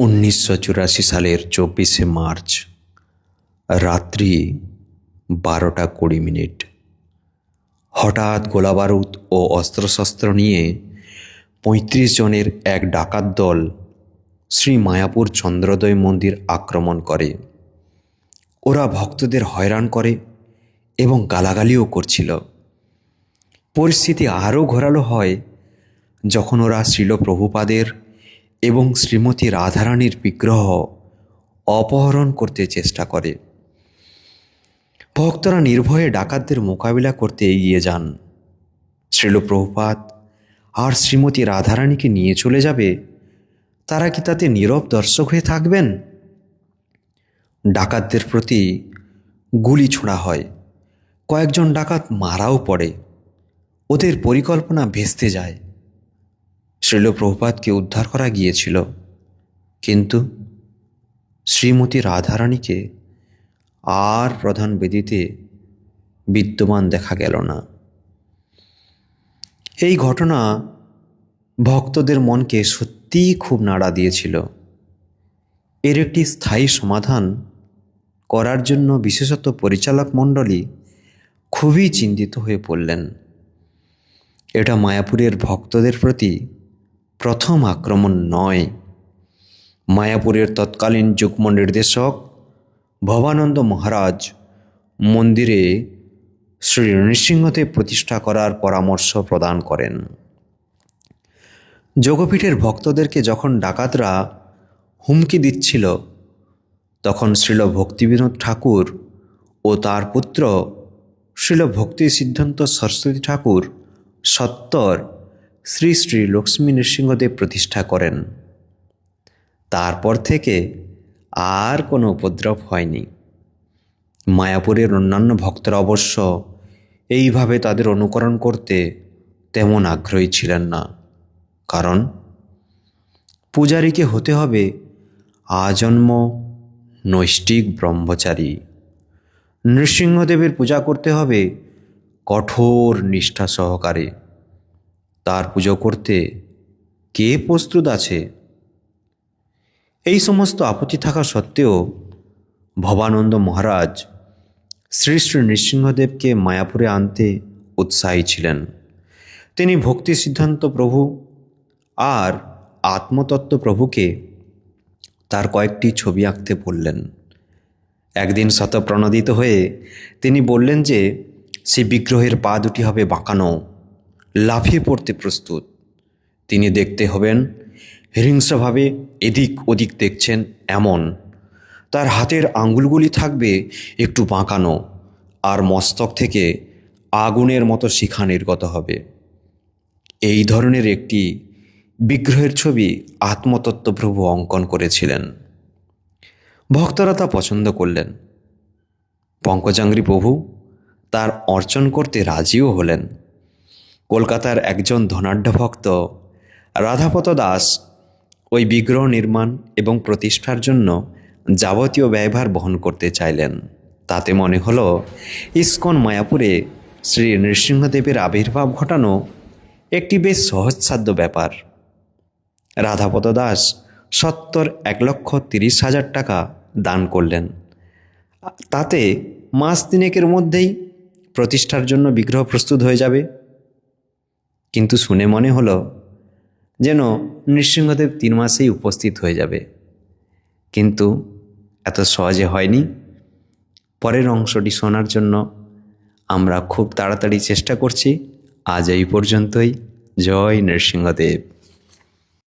1984 সালের 24শে মার্চ রাত্রি 12:20। হঠাৎ গোলাবারুদ ও অস্ত্রশস্ত্র নিয়ে 35 জনের এক ডাকাত দল শ্রী মায়াপুর চন্দ্রোদয় মন্দির আক্রমণ করে। ওরা ভক্তদের হয়রান করে এবং গালাগালিও করছিল। পরিস্থিতি আরও ঘোরালো হয় যখন ওরা শ্রীল প্রভুপাদের এবং শ্রীমতী রাধারানীর বিগ্রহ অপহরণ করতে চেষ্টা করে। ভক্তরা নির্ভয়ে ডাকাতদের মোকাবিলা করতে এগিয়ে যান। শ্রীল প্রভুপাদ আর শ্রীমতী রাধারানীকে নিয়ে চলে যাবে, তারা কি তাতে নীরব দর্শক হয়ে থাকবেন? ডাকাতদের প্রতি গুলি ছোড়া হয়, কয়েকজন ডাকাত মারাও পড়ে। ওদের পরিকল্পনা ভেস্তে যায়। শ্রীল প্রভুপাদকে উদ্ধার করা গিয়েছিল, কিন্তু শ্রীমতী রাধারানীকে আর প্রধান বেদিতে বিদ্যমান দেখা গেল না। এই ঘটনা ভক্তদের মনকে সত্যিই খুব নাড়া দিয়েছিল। এর একটি স্থায়ী সমাধান করার জন্য বিশেষত পরিচালক মণ্ডলী খুবই চিন্তিত হয়ে পড়লেন। এটা মায়াপুরের ভক্তদের প্রতি প্রথম আক্রমণ নয়। মায়াপুরের তৎকালীন যুগ্ম নির্দেশক ভবানন্দ মহারাজ মন্দিরে শ্রী নৃসিংহদেব প্রতিষ্ঠা করার পরামর্শ প্রদান করেন। যোগপীঠের ভক্তদেরকে যখন ডাকাতরা হুমকি দিচ্ছিল, তখন শ্রীল ভক্তিবিনোদ ঠাকুর ও তার পুত্র শ্রীল ভক্তি সিদ্ধান্ত সরস্বতী ঠাকুর সত্বর শ্রী শ্রী লক্ষ্মী নৃসিংহদেব প্রতিষ্ঠা করেন। তারপর থেকে আর কোনো উপদ্রব হয়নি। মায়াপুরের অন্যান্য ভক্তরা অবশ্য এইভাবে তাদের অনুকরণ করতে তেমন আগ্রহী ছিলেন না, কারণ পূজারীকে হতে হবে আজন্ম নৈষ্ঠিক ব্রহ্মচারী। নৃসিংহদেবের পূজা করতে হবে কঠোর নিষ্ঠা সহকারে। তার পুজো করতে কে প্রস্তুত আছে? এই সমস্ত আপত্তি থাকা সত্ত্বেও ভবানন্দ মহারাজ শ্রী শ্রী নৃসিংহদেবকে মায়াপুরে আনতে উৎসাহী ছিলেন। তিনি ভক্তি সিদ্ধান্ত প্রভু আর আত্মতত্ত্ব প্রভুকে তার কয়েকটি ছবি আঁকতে বললেন। একদিন শতপ্রণোদিত হয়ে তিনি বললেন যে সেই বিগ্রহের পা দুটি হবে বাঁকানো, লাফিয়ে পড়তে প্রস্তুত। তিনি দেখতে হবেন হিংস্রভাবে এদিক ওদিক দেখছেন এমন। তার হাতের আঙ্গুলগুলি থাকবে একটু বাঁকানো, আর মস্তক থেকে আগুনের মতো শিখা নির্গত হবে। এই ধরনের একটি বিগ্রহের ছবি আত্মতত্ত্বপ্রভু অঙ্কন করেছিলেন। ভক্তরা তা পছন্দ করলেন। পঙ্কজাঙ্ঘ্রি প্রভু তার অর্চন করতে রাজিও হলেন। কলকাতার একজন ধনাঢ্য ভক্ত রাধাপত দাস ওই বিগ্রহ নির্মাণ এবং প্রতিষ্ঠার জন্য যাবতীয় ব্যয়ভার বহন করতে চাইলেন। তাতে মনে হলো ইস্কন মায়াপুরে শ্রী নৃসিংহদেবের আবির্ভাব ঘটানো একটি বেশ সহজসাধ্য ব্যাপার। রাধাপত দাস সত্তর 1,30,000 টাকা দান করলেন। তাতে মাস তিনেকের মধ্যেই প্রতিষ্ঠার জন্য বিগ্রহ প্রস্তুত হয়ে যাবে। কিন্তু শুনে মনে হলো যেন নৃসিংহদেব 3 মাসেই উপস্থিত হয়ে যাবে। কিন্তু এত সহজে হয়নি। পরের অংশটি শোনার জন্য আমরা খুব তাড়াতাড়ি চেষ্টা করছি। আজ এই পর্যন্তই। জয় নৃসিংহদেব।